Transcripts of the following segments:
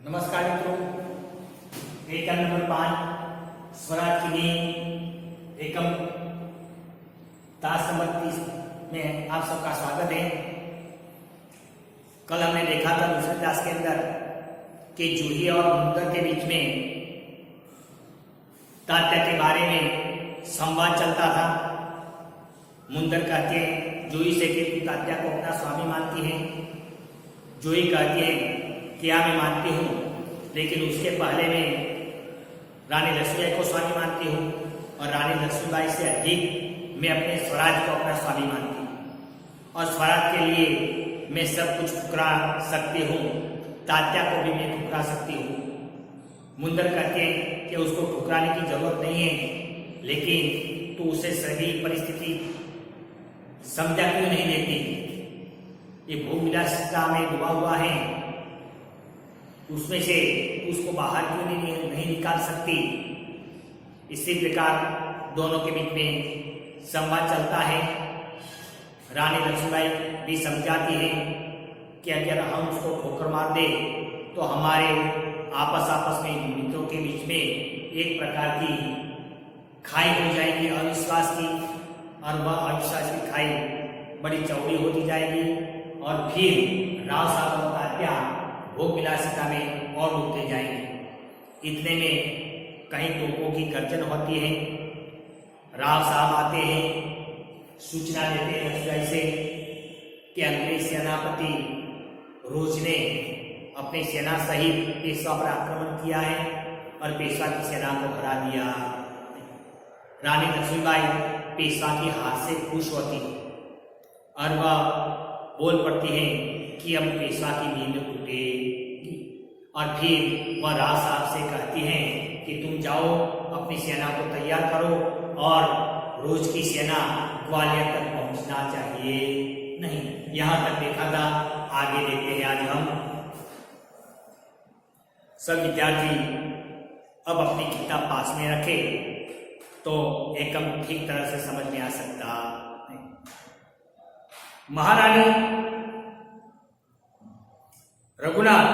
नमस्कार मित्रों, एकम नंबर 5 स्वराज की नींव एकम ताश नंबर 30 में आप सबका स्वागत है। कल हमने देखा था दूसरे क्लास के अंदर कि जूही और मुंदर के बीच में तात्या के बारे में संवाद चलता था। मुंदर कहती है जूही से कि तू तात्या को अपना स्वामी मानती है। जूही कहती है क्या मैं मानती हूँ, लेकिन उसके पहले मैं रानी लक्ष्मीबाई को स्वामी मानती हूँ और रानी लक्ष्मीबाई से अधिक मैं अपने स्वराज को अपना स्वामी मानती हूँ और स्वराज के लिए मैं सब कुछ ठुकरा सकती हूँ। तात्या को भी मैं ठुकरा सकती हूँ। मुंदर कहते हैं कि उसको ठुकराने की जरूरत नहीं है, लेकिन तू उसे सही परिस्थिति समझा क्यों नहीं देती। ये भोग विलासिता में डूबा हुआ है, उसमें से उसको बाहर क्यों नहीं निकाल सकती। इसी प्रकार दोनों के बीच में संवाद चलता है। रानी लक्ष्मीबाई भी समझाती है कि अगर हम उसको ठोकर मार दे तो हमारे आपस में मित्रों के बीच में एक प्रकार की खाई हो जाएगी अविश्वास की, और वह अविश्वास की खाई बड़ी चौड़ी होती जाएगी और फिर राव साहब और तात्या भोग विलासिता में और डूबते जाएंगे। इतने में कहीं तोपों की गर्जन होती है। राव साहब आते हैं, सूचना देते हैं लक्ष्मीबाई से कि अंग्रेज सेनापति रोज ने अपनी सेना सहित पेशवा पर आक्रमण किया है और पेशवा की सेना को हरा दिया। रानी लक्ष्मीबाई पेशवा की हार से खुश होती और वह बोल पड़ती है कि अब पेशवा की नींद टूटेगी और फिर वह राव साहब से कहती हैं कि तुम जाओ अपनी सेना को तैयार करो और रोज की सेना ग्वालियर तक पहुंचना चाहिए। नहीं, यहां तक देखा था। आगे देखते हैं आज हम सब विद्यार्थी अब अपनी किताब पास में रखे तो एकम ठीक तरह से समझ में आ सकता। महारानी रघुनाथ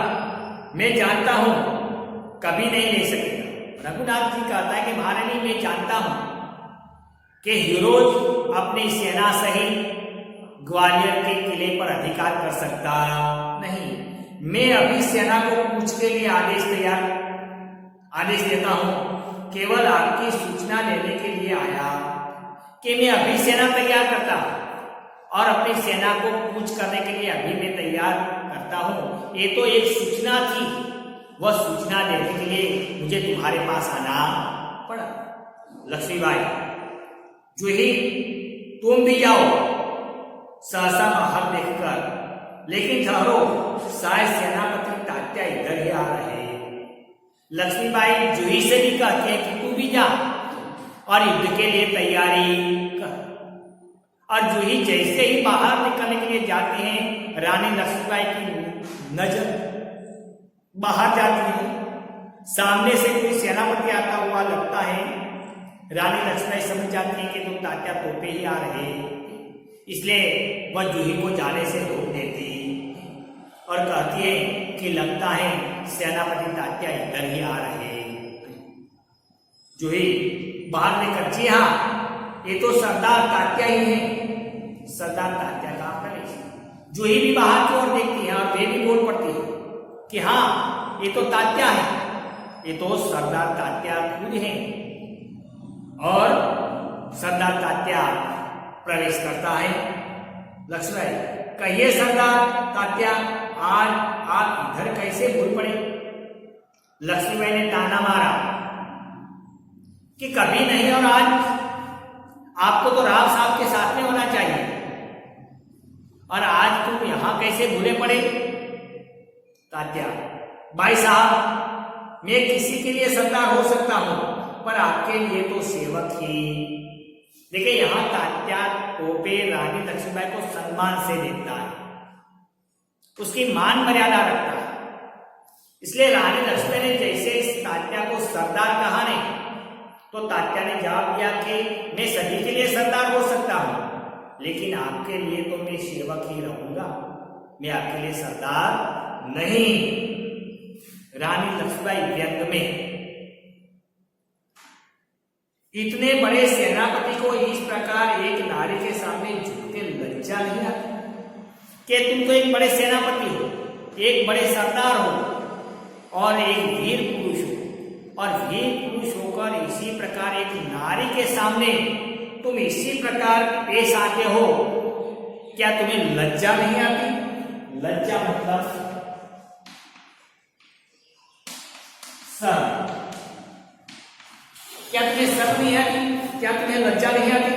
मैं जानता हूं कभी नहीं ले सकेगा। रघुनाथ जी कहता है कि महारानी मैं जानता हूं कि हीरोज अपनी सेना सहित ग्वालियर के किले पर अधिकार कर सकता नहीं। मैं अभी सेना को कूच के लिए आदेश देता हूं। केवल आपकी सूचना लेने के लिए आया कि मैं अभी सेना तैयार करता और अपनी सेना को कूच करने के लिए अभी मैं तैयार करता हूं। ये तो एक सूचना थी, वह सूचना देने के लिए मुझे तुम्हारे पास आना पड़ा। लक्ष्मीबाई जूही तुम भी जाओ सहसा बाहर देखकर, लेकिन ठहरो शायद सेनापति तात्या इधर ही आ रहे। लक्ष्मीबाई जूही से भी कहती है कि तू भी जा और युद्ध के लिए तैयारी कर। और जूही जैसे ही बाहर निकलने के लिए जाती हैं, रानी लक्ष्मीबाई की नजर बाहर जाती है। सामने से कोई सेनापति आता हुआ लगता है। रानी लक्ष्मीबाई समझ जाती है कि तो तात्या तोपे ही आ रहे, इसलिए वह जूही को जाने से रोक देती और कहती है कि लगता है सेनापति तात्या इधर ही आ रहे। जूही बाहर निकल, जी हाँ ये तो सरदार तात्या ही है। सरदार तात्या का कलेश। जूही भी बाहर की ओर देखती है और वे भी बोल पड़ती है कि हाँ ये तो तात्या है, ये तो सरदार तात्या खुद है। और सरदार तात्या प्रवेश करता है। लक्ष्मीबाई कहिए सरदार तात्या आज आप इधर कैसे भूल पड़े। लक्ष्मीबाई ने ताना मारा कि कभी नहीं और आज आपको तो राव साहब के साथ में होना चाहिए और आज तुम यहां कैसे भूले पड़े। तात्या भाई साहब मैं किसी के लिए सरदार हो सकता हूं पर आपके लिए तो सेवक ही। देखिए यहां तात्या टोपे रानी लक्ष्मीबाई को सम्मान से देखता है, उसकी मान मर्यादा रखता है। इसलिए रानी लक्ष्मीबाई ने जैसे इस तात्या को सरदार कहा नहीं तो तात्या ने जवाब दिया कि मैं सभी के लिए सरदार हो सकता हूं, लेकिन आपके लिए तो मैं सेवक ही रहूंगा, मैं आपके लिए सरदार नहीं। रानी लक्ष्मीबाई व्यंग में इतने बड़े सेनापति को इस प्रकार एक नारी के सामने झुकते लज्जा नहीं आती कि तुम तो एक बड़े सेनापति हो, एक बड़े सरदार हो और एक वीर पुरुष हो, और वीर पुरुष होकर इसी प्रकार एक नारी के सामने तुम इसी प्रकार पेश आते हो, क्या तुम्हें लज्जा नहीं आती? लज्जा मतलब शर्म। क्या तुम्हें शर्म नहीं आती? क्या तुम्हें लज्जा नहीं आती?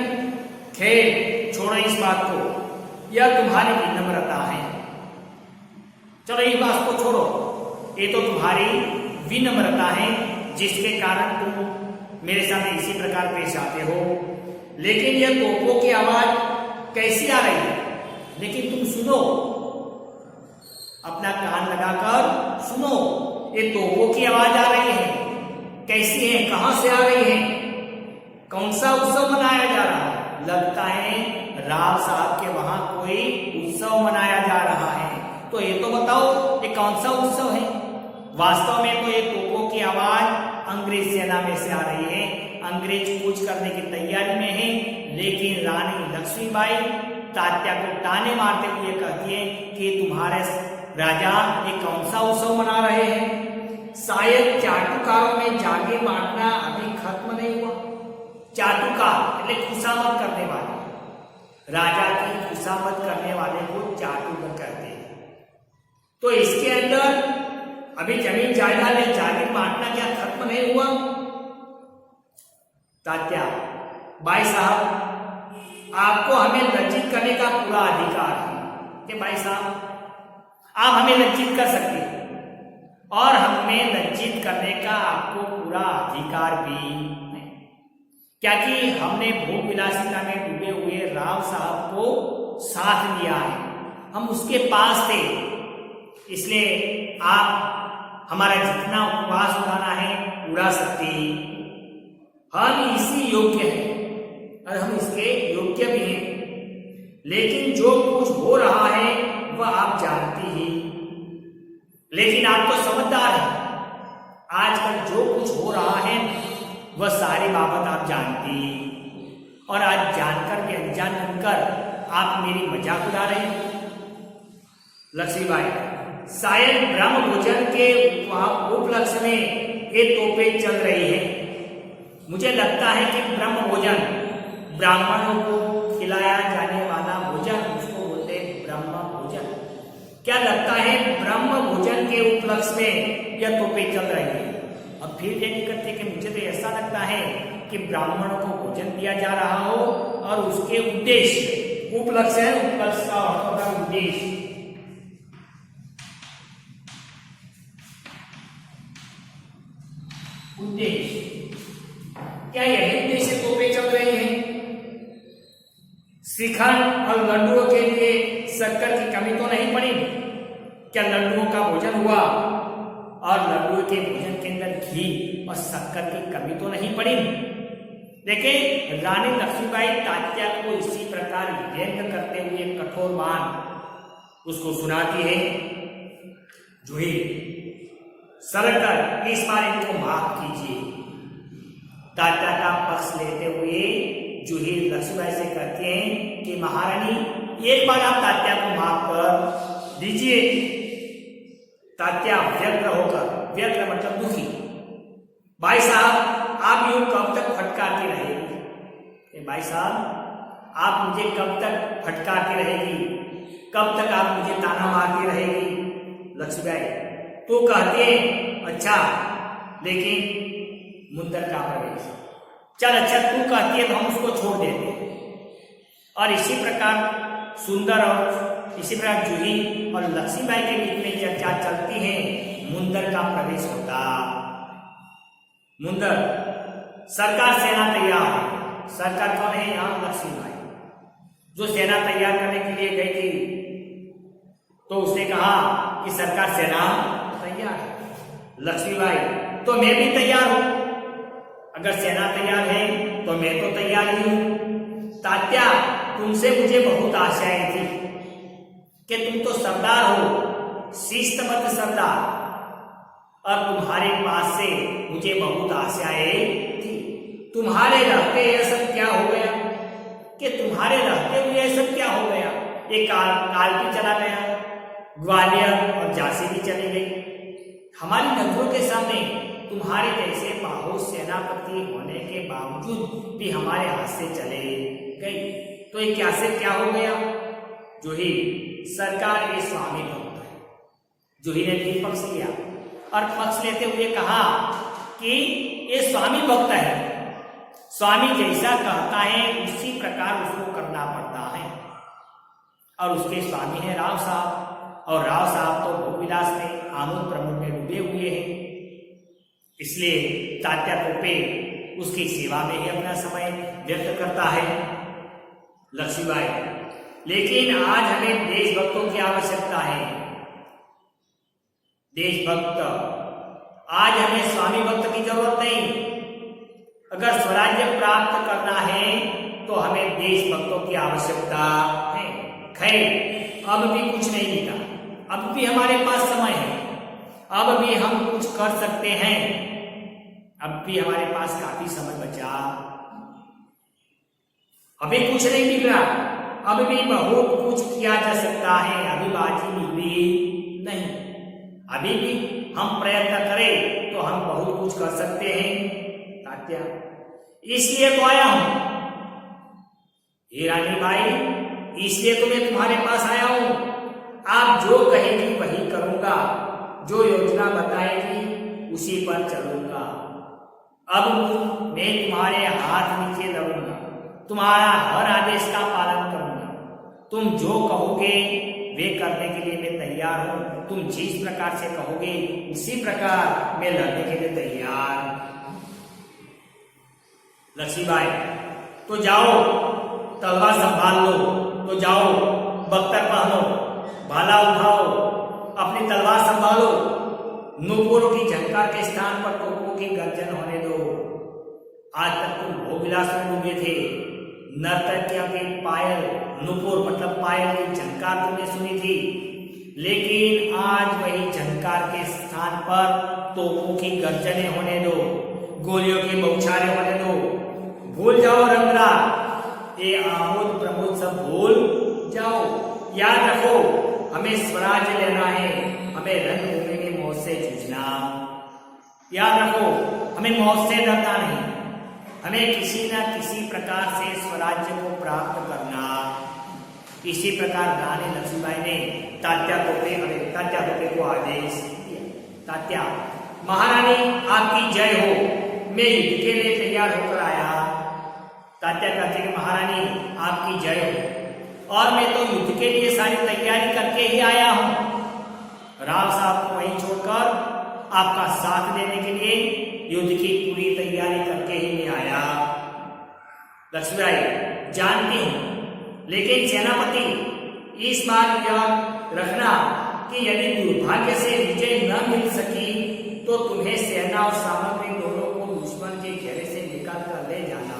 खैर छोड़ो इस बात को, यह तुम्हारी विनम्रता है। चलो इस बात को छोड़ो, ये तो तुम्हारी विनम्रता है जिसके कारण तुम मेरे सामने इसी प्रकार पेश आते हो। लेकिन यह तोपों की आवाज कैसी आ रही है? लेकिन तुम सुनो, अपना कान लगाकर सुनो, ये तोपों की आवाज आ रही है। कैसी है, कहां से आ रही है? कौन सा उत्सव मनाया जा रहा है? लगता है राव साहब के वहां कोई उत्सव मनाया जा रहा है। तो ये तो बताओ ये कौन सा उत्सव है? वास्तव में तो ये तोपों की आवाज अंग्रेज सेना में से आ रही है। अंग्रेज कूच करने की तैयारी में है, लेकिन रानी लक्ष्मीबाई तात्या को ताने मारते हुए कहती है कि तुम्हारे राजा ये कौन सा उत्सव मना रहे हैं? शायद चाटुकारों में जागीर बांटना अभी खत्म नहीं हुआ। चाटुकार એટલે खुशामद करने वाले, राजा की खुशामद करने वाले को चाटुकार कहते हैं। तो इसके अंदर अभी जमीन जायदाद में जागीर बांटना क्या खत्म नहीं हुआ? तात्या, भाई साहब, आपको हमें लज्जित करने का पूरा अधिकार है कि भाई साहब आप हमें लज्जित कर सकते हैं, और हमें लज्जित करने का आपको पूरा अधिकार भी है, क्या कि हमने भोग विलासिता में डूबे हुए राव साहब को साथ लिया है, हम उसके पास थे, इसलिए आप हमारा जितना उपवास उड़ाना है उड़ा सकते हैं। हम इसी योग्य हैं और हम इसके योग्य भी हैं। लेकिन जो कुछ हो रहा है वह आप जानती ही, लेकिन आप तो समझदार हैं। आजकल जो कुछ हो रहा है वह सारी बाबत आप जानती, और आज जानकर भी अनजान बनकर आप मेरी मजाक उड़ा रहे हैं। लक्ष्मीबाई, शायद ब्रह्म भोजन के उपलक्ष्य में ये तोपें चल रही है। मुझे लगता है कि ब्रह्म भोजन, ब्राह्मणों को खिलाया जाने वाला भोजन, उसको बोलते हैं ब्रह्म भोजन। क्या लगता है ब्रह्म भोजन के उपलक्ष्य में यह तोपें चल रही है? अब फिर ये नहीं करते कि मुझे तो ऐसा लगता है कि ब्राह्मणों को भोजन दिया जा रहा हो और उसके उद्देश्य, उपलक्ष्य है, उपलक्ष्य का अर्थ होता है उद्देश्य। उद्देश्य क्या यही उद्देश्य तोपें चल रही हैं? श्रीखंड और लड्डुओं के लिए शक्कर की कमी तो नहीं पड़ी? क्या लड्डुओं का भोजन हुआ और लड्डुओं के भोजन के अंदर घी और शक्कर की कमी तो नहीं पड़ी? देखिए, रानी लक्ष्मीबाई तात्या को इसी प्रकार व्यंग करते हुए कठोर बाण उसको सुनाती है। जूही, सरकार इस बार इनको माफ कीजिए। तात्या का पक्ष लेते हुए जूही लक्ष्मीबाई से कहते हैं कि महारानी, एक बार आप तात्या को माफ कर दीजिए। तात्या व्यग्र होकर, व्यग्र मतलब दुखी, भाई साहब आप यूं कब तक फटकारती रहेगी? भाई साहब आप मुझे कब तक फटकारती रहेगी? कब तक आप मुझे ताना मारती रहेगी? लक्ष्मीबाई तो कहती है, अच्छा लेकिन मुंदर का प्रवेश, चल अच्छा तू कहती है तो हम उसको छोड़ देते हैं। और इसी प्रकार सुंदर और इसी प्रकार जूही और लक्ष्मीबाई के बीच में चर्चा चलती है। मुंदर का प्रवेश होता। मुंदर, सरकार सेना तैयार है। सरकार कौन है यहाँ? लक्ष्मीबाई, जो सेना तैयार करने के लिए गई थी, तो उसने कहा कि सरकार सेना तैयार है। लक्ष्मीबाई, तो मैं भी तैयार हूं। अगर सेना तैयार है तो मैं तो तैयार ही हूं। तात्या, तुमसे मुझे बहुत आशाएं थी कि तुम तो सरदार हो, शिस्तबद्ध सरदार, और तुम्हारे पास से मुझे बहुत आशाएं थी। तुम्हारे रहते यह सब क्या हो गया, कि तुम्हारे रहते हुए यह सब क्या हो गया। एक काल भी चला गया, ग्वालियर और झांसी भी चली गई। हमारी नजरों के सामने तुम्हारे जैसे बाहु सेनापति होने के बावजूद भी हमारे हाथ से चले गई। तो ये क्या से क्या हो गया। जूही सरकार ये स्वामी भक्त है। जूही ने भी पक्ष लिया और पक्ष लेते हुए कहा कि ये स्वामी भक्त है, स्वामी जैसा कहता है उसी प्रकार उसको करना पड़ता है। और उसके स्वामी है राव साहब, और राव साहब तो भोग विलास में आमोद प्रमोद में डूबे हुए हैं। इसलिए तात्या टोपे उसकी सेवा में ही अपना समय व्यक्त करता है। लक्ष्मीबाई, लेकिन आज हमें देशभक्तों की आवश्यकता है। देशभक्त, आज हमें स्वामी भक्त की जरूरत नहीं। अगर स्वराज्य प्राप्त करना है तो हमें देशभक्तों की आवश्यकता है। खैर, अब भी कुछ नहीं मिला, अब भी हमारे पास समय है, अब भी हम कुछ कर सकते हैं, अब भी हमारे पास काफी समय बचा। अभी कुछ नहीं बिगड़ा, अब भी बहुत कुछ किया जा सकता है, अभी बाजी बिगड़ी नहीं। अभी भी हम प्रयत्न करें तो हम बहुत कुछ कर सकते हैं। तात्या, इसलिए तो आया हूं। हे रानी बाई, इसलिए तो मैं तुम्हारे पास आया हूं। आप जो कहेगी वही करूंगा, जो योजना बताएगी उसी पर चलूंगा। अब मैं तुम्हारे हाथ नीचे लड़ूंगा, तुम्हारा हर आदेश का पालन करूंगा। तुम जो कहोगे वे करने के लिए मैं तैयार हूं। तुम जिस प्रकार से कहोगे उसी प्रकार मैं लड़ने के लिए तैयार। लक्ष्मीबाई, तो जाओ, तलवार संभाल लो, तो जाओ, बख्तर पहनो, भाला उठाओ, अपनी तलवार संभालो। नूपुरों की झंकार के स्थान पर तोपों की गर्जन होने दो। आज तक तुम भोग विलास में डूबे थे। नर्तकियों के पायल, नूपुर मतलब पायल की झंकार तुमने सुनी थी, लेकिन आज वही झंकार के स्थान पर तोपों की गर्जनें होने दो, गोलियों की बौछारें होने दो। भूल जाओ रंगराग, ये आमोद प्रमोद सब भूल जाओ। याद रखो, हमें स्वराज्य लेना है, हमें रणभूमि में मौत से जूझना। याद रखो, हमें मौत से डरना नहीं, हमें किसी न किसी प्रकार से स्वराज्य को प्राप्त करना। इसी प्रकार रानी लक्ष्मीबाई ने तात्या टोपे को आदेश दिया। तात्या, महारानी आपकी जय हो, मैं युद्ध के लिए तैयार होकर आया। तात्या कहते कि महारानी आपकी जय हो, और मैं तो युद्ध के लिए सारी तैयारी करके ही आया हूं। राव साहब को वहीं छोड़कर आपका साथ देने के लिए युद्ध की पूरी तैयारी करके ही मैं आया। लक्ष्मीबाई, जानती हूं, लेकिन सेनापति इस बात याद रखना कि यदि दुर्भाग्य से विजय न मिल सकी तो तुम्हें सेना और सामग्री दोनों को दुश्मन के घेरे से निकाल कर ले जाना।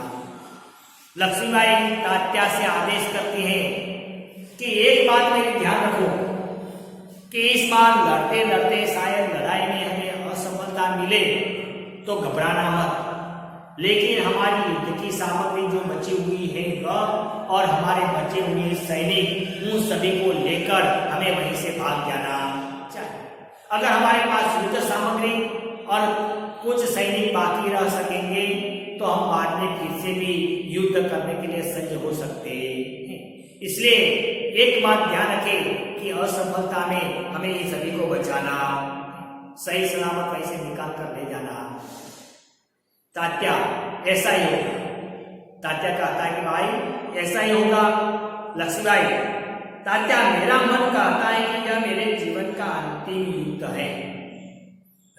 लक्ष्मीबाई तात्या से आदेश करती है कि एक बात में ध्यान रखो कि इस बार लड़ते लड़ते शायद लड़ाई में हमें असफलता मिले तो घबराना मत, लेकिन हमारी युद्ध की सामग्री जो बची हुई है वह और हमारे बचे हुए सैनिक, उन सभी को लेकर हमें वहीं से भाग जाना चाहिए। अगर हमारे पास युद्ध सामग्री और कुछ सैनिक बाकी रह सकेंगे तो हम बाद में फिर से भी युद्ध करने के लिए सज्ज हो सकते हैं। इसलिए एक बात ध्यान रखें कि असफलता में हमें ये सभी को बचाना, सही सलामत वहीं से निकाल कर ले जाना। तात्या, ऐसा ही होगा। तात्या कहता है कि भाई ऐसा ही होगा। लक्ष्मीबाई, तात्या मेरा मन कहता है कि यह मेरे जीवन का अंतिम युद्ध है।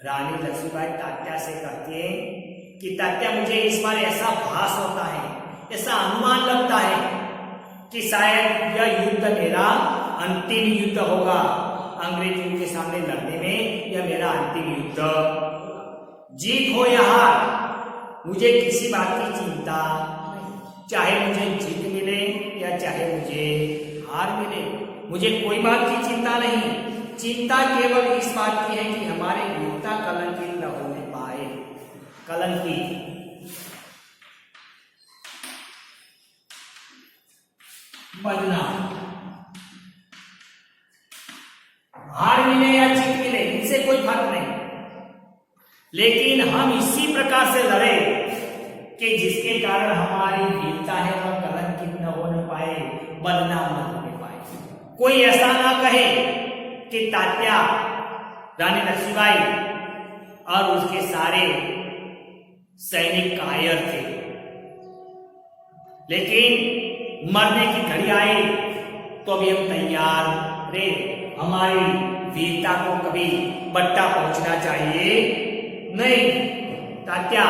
रानी लक्ष्मीबाई तात्या से कहती है कि तात्या मुझे इस बार ऐसा भास होता है, ऐसा अनुमान लगता है कि शायद यह युद्ध मेरा अंतिम युद्ध होगा। अंग्रेजों के सामने लड़ने में यह मेरा अंतिम युद्ध। जीत हो या हार मुझे किसी बात की चिंता नहीं, चाहे मुझे जीत मिले या चाहे मुझे हार मिले, मुझे कोई बात की चिंता नहीं। चिंता केवल इस बात की है कि हमारे वीरता कलंकित न होने पाए। कलंकित, बदनाम, हार मिले या जीत मिले इनसे कोई फर्क नहीं, लेकिन हम इसी प्रकार से लड़े कि जिसके कारण हमारी वीरता है वह कलंकित न होने पाए, बदनाम न होने पाए। कोई ऐसा ना कहे कि तात्या, रानी लक्ष्मीबाई और उसके सारे सैनिक कायर थे, लेकिन मरने की घड़ी आई तो अभी हम तैयार रे। हमारी वीरता को कभी बट्टा पहुंचना चाहिए नहीं। तात्या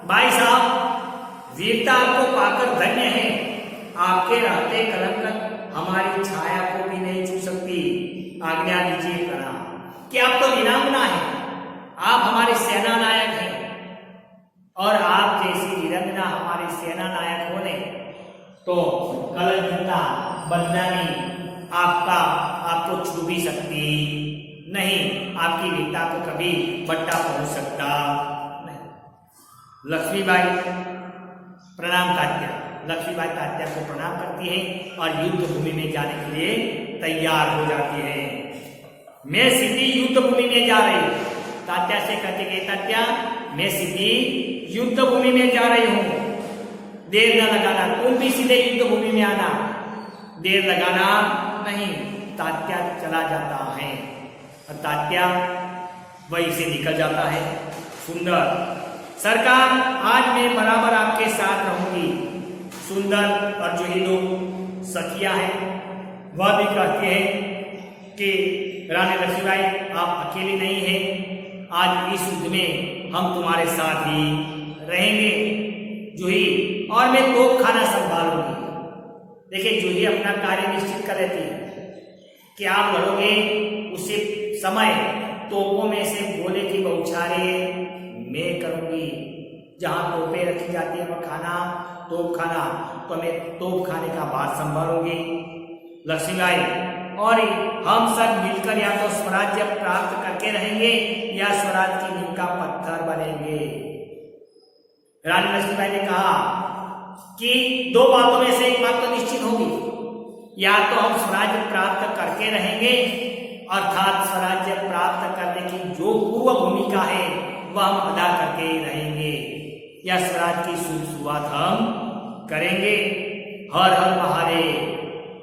भाई साहब, वीरता आपको पाकर धन्य है, आपके रहते कलंक हमारी छाया को भी नहीं छू सकती। आज्ञा दीजिए प्रणाम। कि आप तो वीरांगना है, आप हमारे सेना नायक हैं, और आप जैसी वीरांगना हमारे सेना नायक होने तो कलंकिता, बदनामी आपको छू भी सकती नहीं, आपकी वीरता को कभी बट्टा पहुंच सकता नहीं। लक्ष्मीबाई प्रणाम तात्या। लक्ष्मीबाई तात्या को प्रणाम करती है और युद्ध भूमि में जाने के लिए तैयार हो जाती है। मैं सीधी युद्ध भूमि में जा रही। तात्या से कहते कि तात्या, मैं सीधी युद्ध भूमि में जा रही हूं, देर न लगाना, तुम भी सीधे युद्ध भूमि में आना, देर लगाना नहीं। तात्या चला जाता है और तात्या वहीं से निकल जाता है। सुंदर, सरकार आज मैं बराबर आपके साथ रहूंगी। सुंदर और जो ही लोग सखिया है वह भी कहते हैं कि रानी लक्ष्मीबाई आप अकेली नहीं हैं, आज इस युद्ध में हम तुम्हारे साथ ही रहेंगे। जूही, और मैं तोप खाना संभालूंगी। देखिए, जूही अपना कार्य निश्चित कर लेती है कि आप लड़ोगे, उसी समय तोपों में से गोले की बौछारें मैं करूंगी। जहां तोपें रखी जाती है वह खाना, तोप खाना, तो मैं तोप खाने का बात संभालूंगी। लक्ष्मीबाई, और हम सब मिलकर या तो स्वराज्य प्राप्त करके रहेंगे या स्वराज की नींव का पत्थर बनेंगे। रानी लक्ष्मीबाई ने कहा कि दो बातों में से एक बात तो निश्चित होगी, या तो हम स्वराज्य प्राप्त करके रहेंगे, अर्थात स्वराज्य प्राप्त करने की जो पूर्व भूमिका है वह हम अदा करके ही रहेंगे, या स्वराज की शुरुआत हम करेंगे। हर हर महादेव,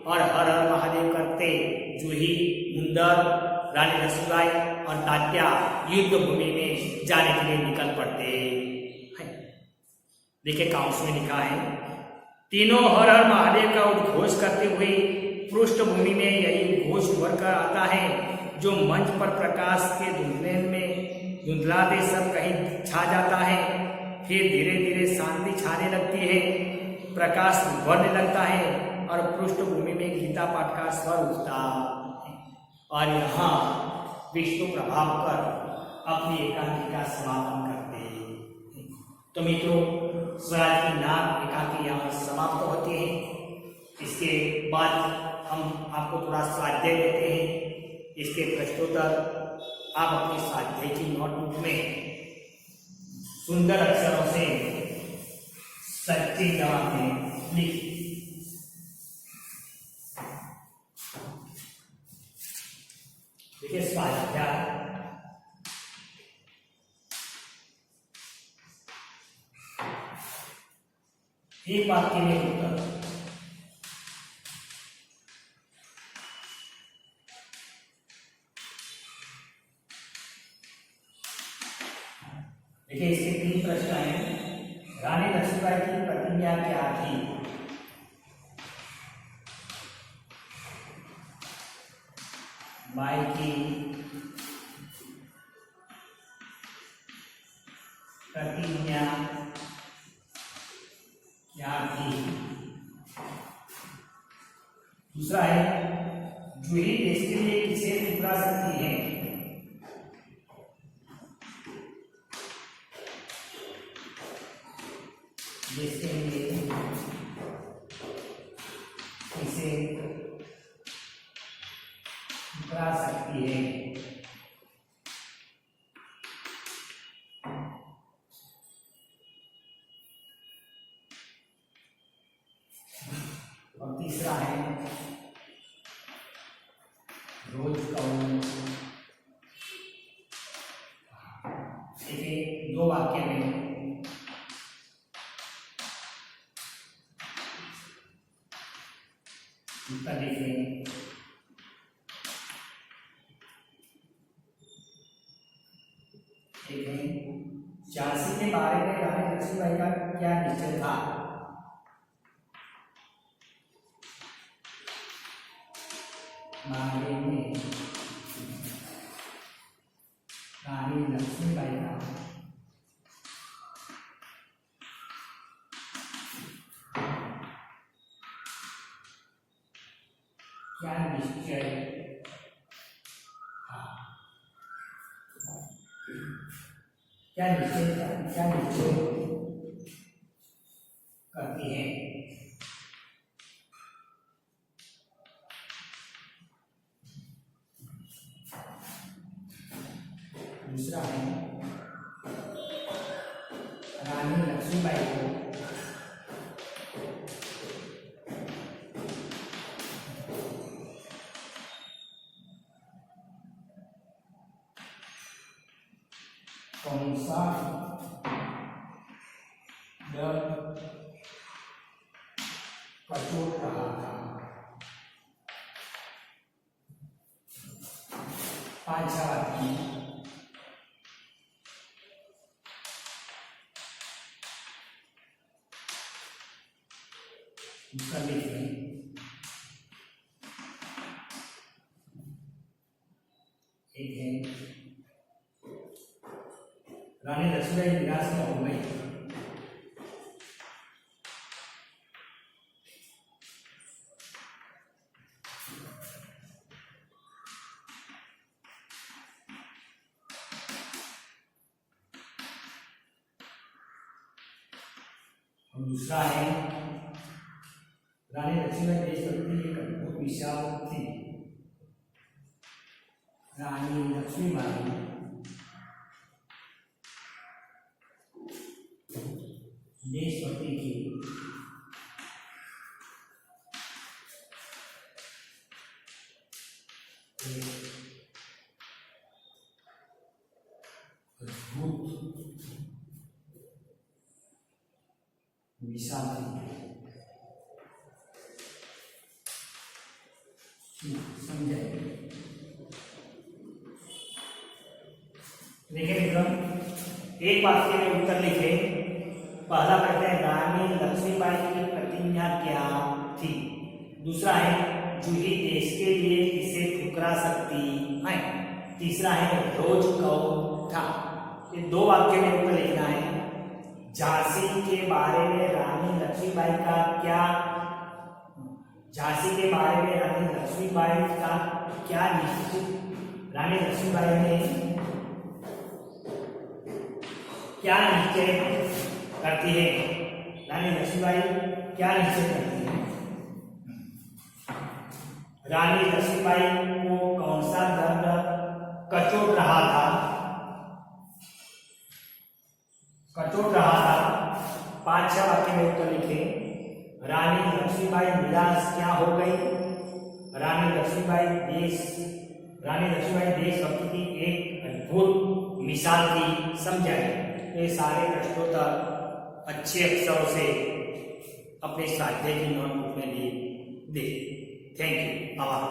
और हर हर महादेव करते जूही, मुंदर, रानी लक्ष्मीबाई और तात्या युद्ध भूमि में जाने के लिए निकल पड़ते हैं। देखिए, काउंस में लिखा है, तीनों हर हर महादेव का उद्घोष करते हुए पृष्ठभूमि में यही घोष उभर कर आता है, जो मंच पर प्रकाश के धुंधलाते सब कहीं छा जाता है। फिर धीरे धीरे शांति छाने लगती है, प्रकाश उभरने लगता है और पृष्ठभूमि में गीता पाठ का स्वर उठता है। और यहाँ विष्णु प्रभाव पर अपनी एकांकी का समापन करते हैं। तो मित्रों, स्वराज की नाम एकांकी यहाँ समाप्त होती है। इसके बाद हम आपको थोड़ा स्वाध्याय देते हैं। इसके प्रश्नोत्तर आप अपनी स्वाध्याय की नोटबुक में सुंदर अक्षरों से सच्चे जवाब में लिख। देखिए, स्वाध्याय एक वाक्य में उत्तर। देखिए, इसके तीन प्रश्न हैं। रानी लक्ष्मीबाई की प्रतिज्ञा क्या थी? बाई की प्रतिज्ञा क्या थी? दूसरा है, जूही देश के लिए किसे ठुकरा सकती है? जिसके लिए इसे ठुकरा सकती तीसरा है रोज कहूं। देखिए 2 वाक्य में उत्तर लिखें। एक है झांसी के बारे में रानी लक्ष्मीबाई का क्या निश्चय था। बारे में रानी लक्ष्मीबाई का क्या निश्चय था। क्या निश्चय करती है। दूसरा है रानी लक्ष्मीबाई को कौन सा डर कचोट रहा था। 5 वाक्य उसका लिखें। एक है रानी लक्ष्मीबाई निराश में हो गई। और दूसरा है रानी लक्ष्मीबाई देशभक्ति की एक अद्भुत विशाल थी। रानी लक्ष्मीबाई देशभक्ति की अद्भुत विशाल समझे। देखिए मित्रों, एक वाक्य में उत्तर लिखे। पहला कहते हैं रानी लक्ष्मीबाई की प्रतिज्ञा क्या थी। दूसरा है जूही देश के लिए किसे ठुकरा सकती है। तीसरा है रोज कौन था। ये 2 वाक्य में उत्तर लिखना है। झांसी के बारे में रानी लक्ष्मीबाई का क्या झांसी के बारे में रानी लक्ष्मीबाई का क्या निश्चित रानी लक्ष्मीबाई ने क्या निश्चय करती है। रानी लक्ष्मीबाई क्या निश्चय करती है। रानी लक्ष्मीबाई को कौन सा दर्द कचोट रहा था। 5 वाक्य में उत्तर लिखे। रानी लक्ष्मीबाई निराश क्या हो गई। रानी लक्ष्मीबाई देशभक्ति की एक अद्भुत मिसाल थी। समझाए। तो ये सारे प्रश्नोत्तर अच्छे अक्षरों से अपने स्वाध्याय की नोटबुक में लिख दे। Thank you. आभार।